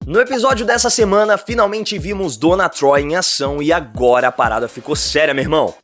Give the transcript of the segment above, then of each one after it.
No episódio dessa semana, finalmente vimos Donna Troy em ação e agora a parada ficou séria, meu irmão.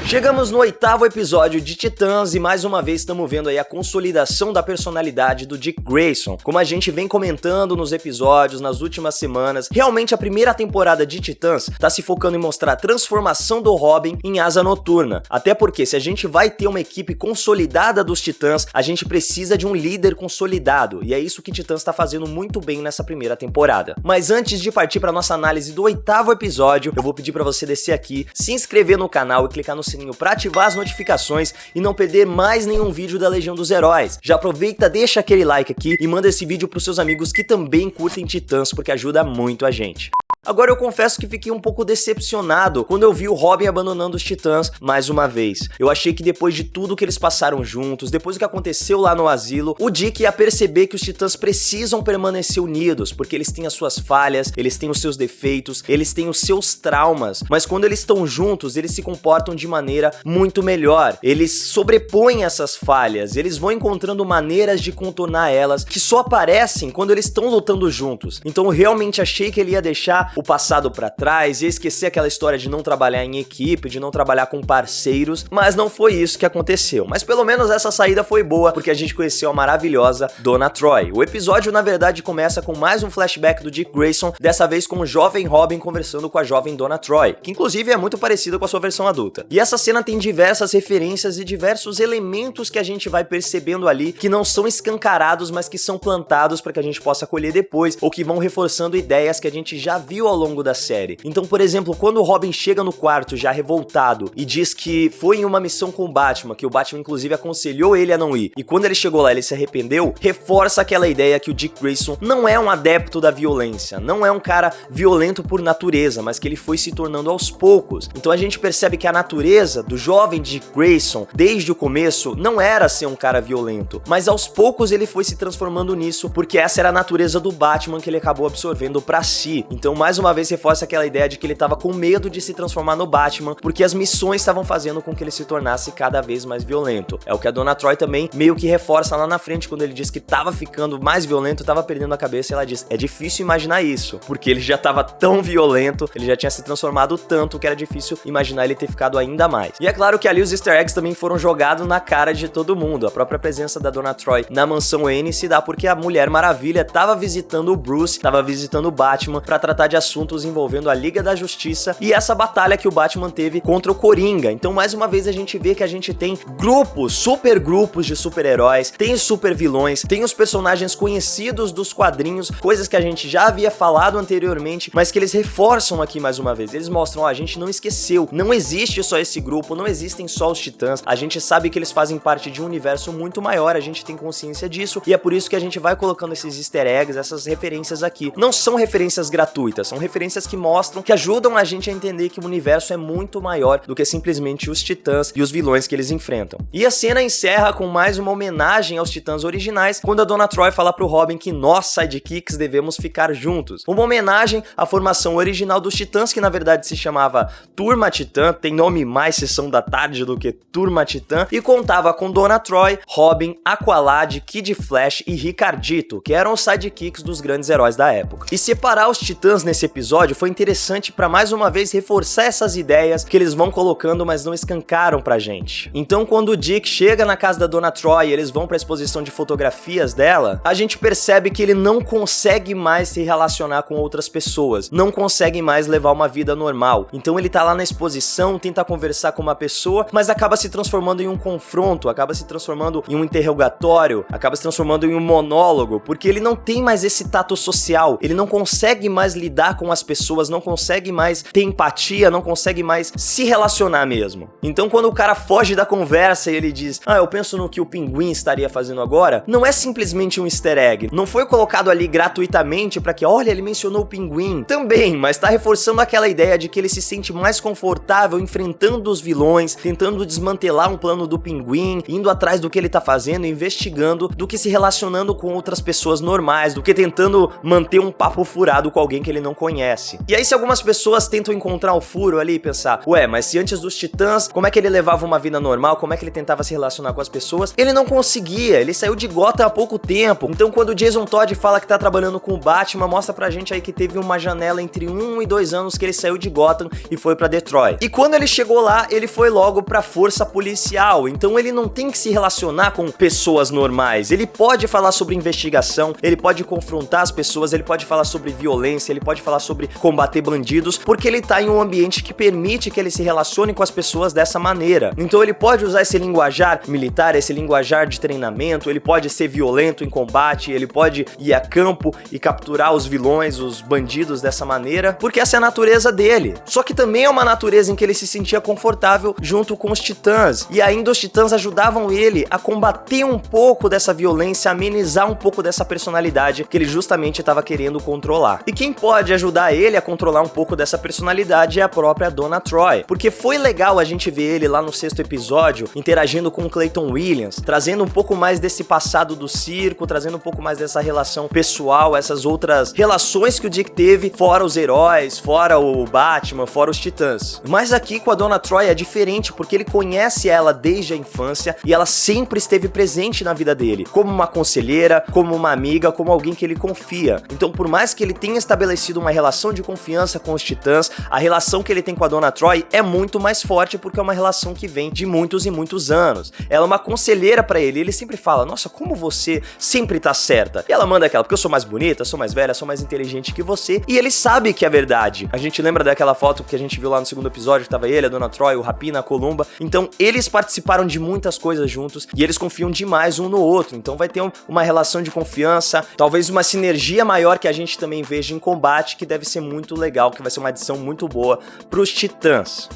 Chegamos no 8º episódio de Titãs e mais uma vez estamos vendo aí a consolidação da personalidade do Dick Grayson. Como a gente vem comentando nos episódios, nas últimas semanas, realmente a primeira temporada de Titãs tá se focando em mostrar a transformação do Robin em Asa Noturna. Até porque se a gente vai ter uma equipe consolidada dos Titãs, a gente precisa de um líder consolidado. E é isso que Titãs tá fazendo muito bem nessa primeira temporada. Mas antes de partir para nossa análise do 8º episódio, eu vou pedir para você descer aqui, se inscrever no canal e clicar no sininho para ativar as notificações e não perder mais nenhum vídeo da Legião dos Heróis. Já aproveita, deixa aquele like aqui e manda esse vídeo pros seus amigos que também curtem Titãs, porque ajuda muito a gente. Agora eu confesso que fiquei um pouco decepcionado quando eu vi o Robin abandonando os Titãs mais uma vez. Eu achei que depois de tudo que eles passaram juntos, depois do que aconteceu lá no asilo, o Dick ia perceber que os Titãs precisam permanecer unidos, porque eles têm as suas falhas, eles têm os seus defeitos, eles têm os seus traumas, mas quando eles estão juntos, eles se comportam de maneira muito melhor. Eles sobrepõem essas falhas, eles vão encontrando maneiras de contornar elas, que só aparecem quando eles estão lutando juntos. Então eu realmente achei que ele ia deixar o passado pra trás e esquecer aquela história de não trabalhar em equipe, de não trabalhar com parceiros, mas não foi isso que aconteceu. Mas pelo menos essa saída foi boa, porque a gente conheceu a maravilhosa Donna Troy. O episódio, na verdade, começa com mais um flashback do Dick Grayson, dessa vez com o jovem Robin conversando com a jovem Donna Troy, que inclusive é muito parecida com a sua versão adulta. E essa cena tem diversas referências e diversos elementos que a gente vai percebendo ali, que não são escancarados, mas que são plantados para que a gente possa colher depois, ou que vão reforçando ideias que a gente já viu ao longo da série. Então, por exemplo, quando o Robin chega no quarto já revoltado e diz que foi em uma missão com o Batman, que o Batman inclusive aconselhou ele a não ir, e quando ele chegou lá ele se arrependeu, reforça aquela ideia que o Dick Grayson não é um adepto da violência, não é um cara violento por natureza, mas que ele foi se tornando aos poucos. Então a gente percebe que a natureza do jovem Dick Grayson, desde o começo, não era ser um cara violento, mas aos poucos ele foi se transformando nisso, porque essa era a natureza do Batman que ele acabou absorvendo pra si. Então, mais uma vez reforça aquela ideia de que ele tava com medo de se transformar no Batman, porque as missões estavam fazendo com que ele se tornasse cada vez mais violento. É o que a Donna Troy também meio que reforça lá na frente, quando ele diz que tava ficando mais violento, tava perdendo a cabeça, e ela diz, é difícil imaginar isso, porque ele já tava tão violento, ele já tinha se transformado tanto, que era difícil imaginar ele ter ficado ainda mais. E é claro que ali os easter eggs também foram jogados na cara de todo mundo. A própria presença da Donna Troy na mansão Wayne se dá porque a Mulher Maravilha tava visitando o Bruce, tava visitando o Batman pra tratar de assuntos envolvendo a Liga da Justiça e essa batalha que o Batman teve contra o Coringa. Então, mais uma vez, a gente vê que a gente tem grupos, super grupos de super-heróis, tem os super vilões, tem os personagens conhecidos dos quadrinhos, coisas que a gente já havia falado anteriormente, mas que eles reforçam aqui mais uma vez. Eles mostram, ó, a gente não esqueceu, não existe só esse grupo, não existem só os Titãs, a gente sabe que eles fazem parte de um universo muito maior, a gente tem consciência disso, e é por isso que a gente vai colocando esses easter eggs, essas referências aqui. Não são referências gratuitas, são referências que mostram, que ajudam a gente a entender que o universo é muito maior do que simplesmente os Titãs e os vilões que eles enfrentam. E a cena encerra com mais uma homenagem aos Titãs originais, quando a Donna Troy fala pro Robin que nós, sidekicks, devemos ficar juntos. Uma homenagem à formação original dos Titãs, que na verdade se chamava Turma Titã, tem nome mais Sessão da Tarde do que Turma Titã, e contava com Donna Troy, Robin, Aqualad, Kid Flash e Ricardito, que eram os sidekicks dos grandes heróis da época. E separar os Titãs nesse episódio foi interessante para mais uma vez reforçar essas ideias que eles vão colocando, mas não escancaram pra gente. Então, quando o Dick chega na casa da Donna Troy e eles vão pra exposição de fotografias dela, a gente percebe que ele não consegue mais se relacionar com outras pessoas, não consegue mais levar uma vida normal. Então ele tá lá na exposição, tenta conversar com uma pessoa, mas acaba se transformando em um confronto, acaba se transformando em um interrogatório, acaba se transformando em um monólogo, porque ele não tem mais esse tato social, ele não consegue mais lidar com as pessoas, não consegue mais ter empatia, não consegue mais se relacionar mesmo. Então quando o cara foge da conversa e ele diz, eu penso no que o Pinguim estaria fazendo agora, não é simplesmente um easter egg, não foi colocado ali gratuitamente pra que, olha, ele mencionou o Pinguim, também, mas tá reforçando aquela ideia de que ele se sente mais confortável enfrentando os vilões, tentando desmantelar um plano do Pinguim, indo atrás do que ele tá fazendo, investigando, do que se relacionando com outras pessoas normais, do que tentando manter um papo furado com alguém que ele não não conhece. E aí se algumas pessoas tentam encontrar o furo ali e pensar, ué, mas se antes dos Titãs, como é que ele levava uma vida normal, como é que ele tentava se relacionar com as pessoas? Ele não conseguia, ele saiu de Gotham há pouco tempo. Então quando o Jason Todd fala que tá trabalhando com o Batman, mostra pra gente aí que teve uma janela entre 1 e 2 anos que ele saiu de Gotham e foi pra Detroit. E quando ele chegou lá, ele foi logo pra força policial, então ele não tem que se relacionar com pessoas normais, ele pode falar sobre investigação, ele pode confrontar as pessoas, ele pode falar sobre violência, ele pode falar sobre combater bandidos, porque ele tá em um ambiente que permite que ele se relacione com as pessoas dessa maneira. Então ele pode usar esse linguajar militar, esse linguajar de treinamento, ele pode ser violento em combate, ele pode ir a campo e capturar os vilões, os bandidos dessa maneira, porque essa é a natureza dele. Só que também é uma natureza em que ele se sentia confortável junto com os Titãs, e ainda os Titãs ajudavam ele a combater um pouco dessa violência, amenizar um pouco dessa personalidade que ele justamente estava querendo controlar. E quem pode ajudar ele a controlar um pouco dessa personalidade é a própria Donna Troy, porque foi legal a gente ver ele lá no 6º episódio interagindo com o Clayton Williams, trazendo um pouco mais desse passado do circo, trazendo um pouco mais dessa relação pessoal, essas outras relações que o Dick teve, fora os heróis, fora o Batman, fora os Titãs. Mas aqui com a Donna Troy é diferente, porque ele conhece ela desde a infância e ela sempre esteve presente na vida dele, como uma conselheira, como uma amiga, como alguém que ele confia. Então por mais que ele tenha estabelecido uma relação de confiança com os Titãs, a relação que ele tem com a Donna Troy é muito mais forte, porque é uma relação que vem de muitos e muitos anos. Ela é uma conselheira pra ele, ele sempre fala, nossa, como você sempre tá certa. E ela manda aquela, porque eu sou mais bonita, sou mais velha, sou mais inteligente que você, e ele sabe que é verdade. A gente lembra daquela foto que a gente viu lá no 2º episódio, que tava ele, a Donna Troy, o Rapina, a Columba. Então eles participaram de muitas coisas juntos, e eles confiam demais um no outro, então vai ter uma relação de confiança, talvez uma sinergia maior que a gente também veja em combate, que deve ser muito legal, que vai ser uma adição muito boa pros Titãs.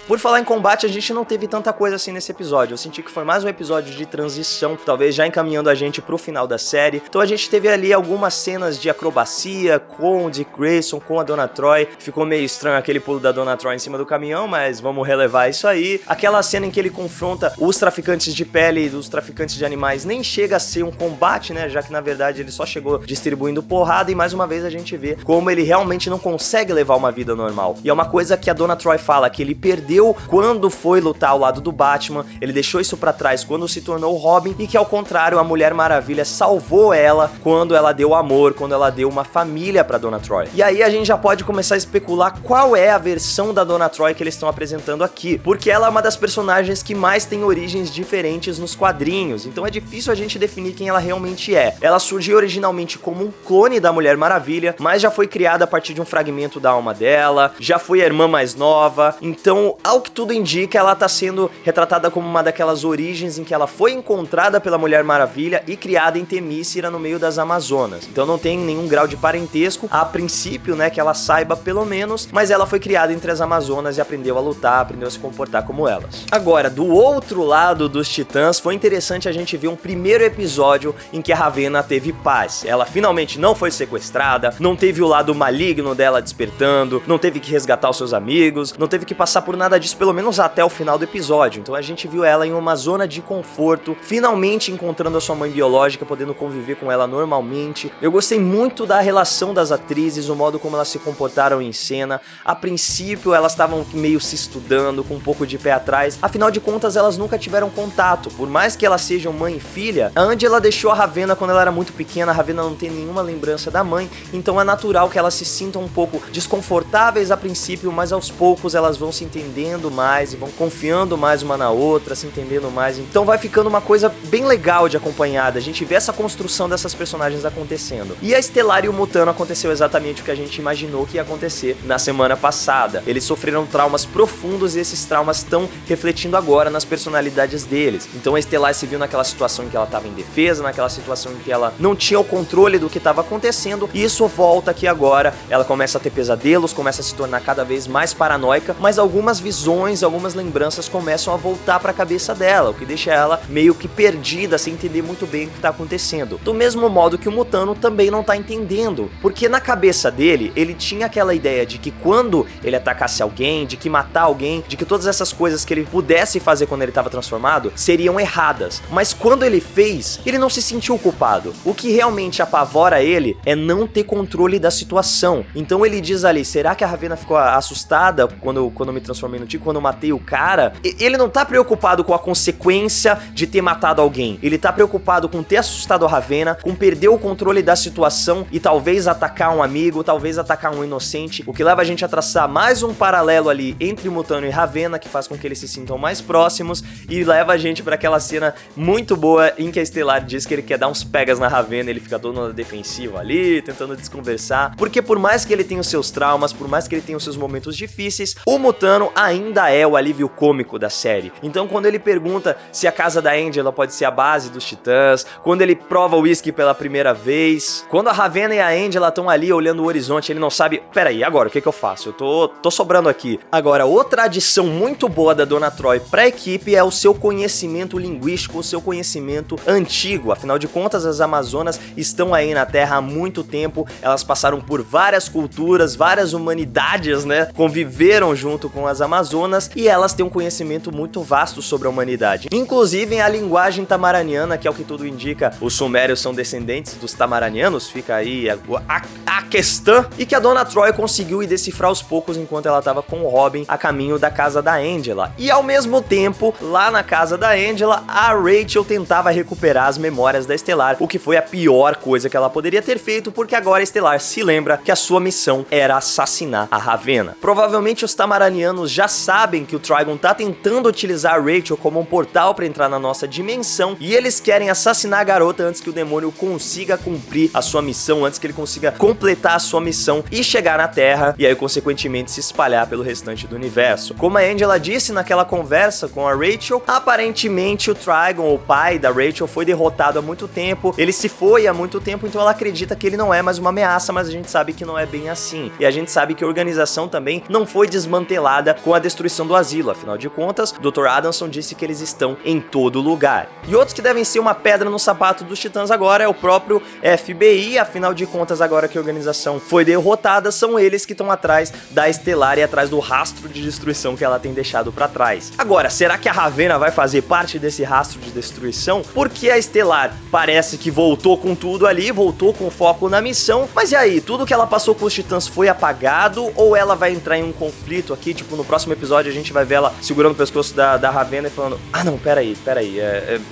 Por falar em combate, a gente não teve tanta coisa assim nesse episódio. Eu senti que foi mais um episódio de transição, talvez já encaminhando a gente pro final da série. Então a gente teve ali algumas cenas de acrobacia com o Dick Grayson, com a Donna Troy. Ficou meio estranho aquele pulo da Donna Troy em cima do caminhão, mas vamos relevar isso aí. Aquela cena em que ele confronta os traficantes de pele e os traficantes de animais nem chega a ser um combate, né? Já que na verdade ele só chegou distribuindo porrada, e mais uma vez a gente vê como ele realmente não consegue levar uma vida normal. E é uma coisa que a Donna Troy fala, que ele perdeu quando foi lutar ao lado do Batman, ele deixou isso pra trás quando se tornou Robin, e que ao contrário, a Mulher Maravilha salvou ela quando ela deu amor, quando ela deu uma família pra Donna Troy. E aí a gente já pode começar a especular qual é a versão da Donna Troy que eles estão apresentando aqui, porque ela é uma das personagens que mais tem origens diferentes nos quadrinhos, então é difícil a gente definir quem ela realmente é. Ela surgiu originalmente como um clone da Mulher Maravilha, mas já foi criada a partir de um fragmento da alma dela, já foi a irmã mais nova, então ao que tudo indica, ela tá sendo retratada como uma daquelas origens em que ela foi encontrada pela Mulher Maravilha e criada em Temícera, no meio das Amazonas. Então não tem nenhum grau de parentesco, a princípio, né, que ela saiba pelo menos, mas ela foi criada entre as Amazonas e aprendeu a lutar, aprendeu a se comportar como elas. Agora, do outro lado dos Titãs, foi interessante a gente ver um primeiro episódio em que a Ravena teve paz. Ela finalmente não foi sequestrada, não teve o lado maligno dela despertando, não teve que resgatar os seus amigos, não teve que passar por nada disso, pelo menos até o final do episódio. Então a gente viu ela em uma zona de conforto, finalmente encontrando a sua mãe biológica, podendo conviver com ela normalmente. Eu gostei muito da relação das atrizes, o modo como elas se comportaram em cena. A princípio elas estavam meio se estudando, com um pouco de pé atrás, afinal de contas elas nunca tiveram contato, por mais que elas sejam mãe e filha. A Angela deixou a Ravena quando ela era muito pequena, a Ravena não tem nenhuma lembrança da mãe, então é natural que elas se sintam um pouco desconfortáveis a princípio, mas aos poucos elas vão se entendendo mais e vão confiando mais uma na outra, se entendendo mais. Então vai ficando uma coisa bem legal de acompanhar, a gente vê essa construção dessas personagens acontecendo. E a Estelar e o Mutano aconteceu exatamente o que a gente imaginou que ia acontecer na semana passada. Eles sofreram traumas profundos e esses traumas estão refletindo agora nas personalidades deles. Então a Estelar se viu naquela situação em que ela estava indefesa, naquela situação em que ela não tinha o controle do que estava acontecendo, e isso volta aqui agora. Ela começa a ter pesadelos, começa a se tornar cada vez mais paranoica, mas algumas visões, algumas lembranças começam a voltar pra cabeça dela, o que deixa ela meio que perdida, sem entender muito bem o que tá acontecendo. Do mesmo modo que o Mutano também não tá entendendo, porque na cabeça dele, ele tinha aquela ideia de que quando ele atacasse alguém, de que matar alguém, de que todas essas coisas que ele pudesse fazer quando ele estava transformado seriam erradas. Mas quando ele fez, ele não se sentiu culpado. O que realmente apavora ele é não ter controle da situação. Então ele diz ali, será que a Ravenna ficou assustada quando eu me transformei no Tico, quando eu matei o cara? Ele não tá preocupado com a consequência de ter matado alguém. Ele tá preocupado com ter assustado a Ravenna, com perder o controle da situação e talvez atacar um amigo, talvez atacar um inocente, o que leva a gente a traçar mais um paralelo ali entre Mutano e Ravenna, que faz com que eles se sintam mais próximos, e leva a gente pra aquela cena muito boa em que a Stellar diz que ele quer dar uns pegas na Ravenna, ele fica todo na defensiva ali, tentando desconversar, porque por mais que ele tenha os seus traumas, por mais que ele tenha os seus momentos difíceis, o Mutano ainda é o alívio cômico da série. Então quando ele pergunta se a casa da Angela pode ser a base dos Titãs, quando ele prova o whisky pela primeira vez, quando a Ravenna e a Angela estão ali olhando o horizonte, ele não sabe, peraí, agora o que eu faço? Eu tô sobrando aqui. Agora, outra adição muito boa da Donna Troy pra equipe é o seu conhecimento linguístico, o seu conhecimento antigo. Afinal de contas, as Amazonas estão aí na Terra há muito tempo, elas passaram por várias culturas, várias humanidades, né? Conviveram junto com as Amazonas e elas têm um conhecimento muito vasto sobre a humanidade. Inclusive a linguagem tamaraniana, que é o que tudo indica, os sumérios são descendentes dos tamaranianos, fica aí a questão, e que a Donna Troy conseguiu ir decifrar aos poucos enquanto ela tava com o Robin a caminho da casa da Angela. E ao mesmo tempo, lá na casa da Angela, a Rachel tentava recuperar as memórias da Stellar, o que foi a pior coisa que ela poderia ter feito, porque agora a Stellar se lembra que a sua missão era assassinar a Ravenna. Provavelmente os tamaranianos já sabem que o Trigon tá tentando utilizar a Rachel como um portal para entrar na nossa dimensão, e eles querem assassinar a garota antes que o demônio consiga cumprir a sua missão, antes que ele consiga completar a sua missão e chegar na Terra, e aí consequentemente se espalhar pelo restante do universo. Como a Angela disse naquela conversa com a Rachel, aparentemente o Trigon, o pai da Rachel, foi derrotado há muito tempo, ele se foi há muito tempo, então ela acredita que ele não é mais uma ameaça, mas a gente sabe que não é bem assim. E a gente sabe que a organização também não foi desmantelada com a destruição do asilo, afinal de contas, Dr. Adamson disse que eles estão em todo lugar. E outros que devem ser uma pedra no sapato dos Titãs agora é o próprio FBI, afinal de contas, agora que a organização foi derrotada, são eles que estão atrás da Stellar e atrás do rastro de destruição que ela tem deixado pra trás. Agora, será que a Ravenna vai fazer parte desse rastro de destruição? Porque a Stellar parece que voltou com tudo ali, voltou com foco na missão, mas e aí, tudo que ela passou com os Titãs foi apagado, ou ela vai entrar em um conflito aqui, tipo, no próximo episódio a gente vai ver ela segurando o pescoço da Ravenna e falando, ah não, peraí,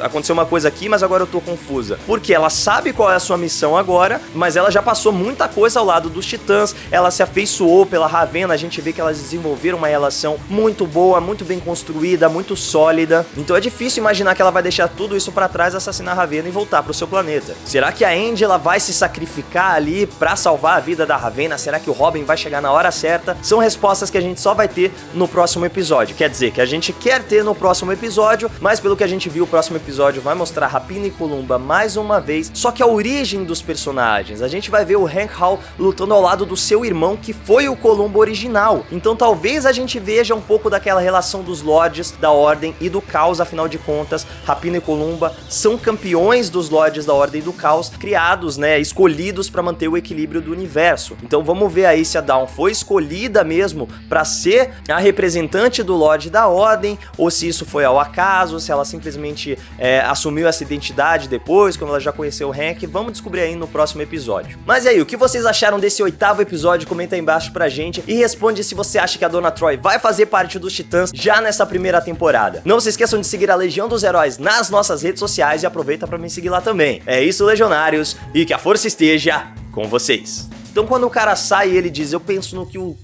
aconteceu uma coisa aqui, mas agora eu tô confusa. Porque ela sabe qual é a sua missão agora, mas ela já passou muita coisa ao lado dos Titãs, ela se afeiçoou pela Ravenna, a gente vê que elas desenvolveram uma relação muito boa, muito bem construída, muito sólida, então é difícil imaginar que ela vai deixar tudo isso pra trás, assassinar a Ravenna e voltar pro seu planeta. Será que a Angela vai se sacrificar ali pra salvar a vida da Ravenna? Será que o Robin vai chegar na hora certa? São respostas que a gente só vai ter no próximo episódio, quer dizer, que a gente quer ter no próximo episódio, mas pelo que a gente viu, o próximo episódio vai mostrar Rapina e Columba mais uma vez, só que a origem dos personagens, a gente vai ver o Hank Hall lutando ao lado do seu irmão, que foi o Columba original, então talvez a gente veja um pouco daquela relação dos Lords, da Ordem e do Caos, afinal de contas, Rapina e Columba são campeões dos Lords da Ordem e do Caos, criados, né, escolhidos para manter o equilíbrio do universo. Então vamos ver aí se a Dawn foi escolhida mesmo para ser a representante do Lorde da Ordem, ou se isso foi ao acaso, se ela simplesmente assumiu essa identidade depois, quando ela já conheceu o Hank. Vamos descobrir aí no próximo episódio. Mas e aí, o que vocês acharam desse 8º episódio? Comenta aí embaixo pra gente e responde se você acha que a Donna Troy vai fazer parte dos Titãs já nessa primeira temporada. Não se esqueçam de seguir a Legião dos Heróis nas nossas redes sociais e aproveita pra me seguir lá também. É isso, Legionários, e que a força esteja com vocês. Então quando o cara sai, ele diz, eu penso no que o...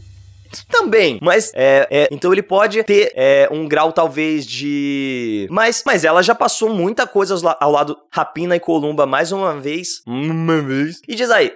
Também, mas então ele pode ter um grau talvez de... Mas ela já passou muita coisa ao lado Rapina e Columba mais uma vez. E diz aí,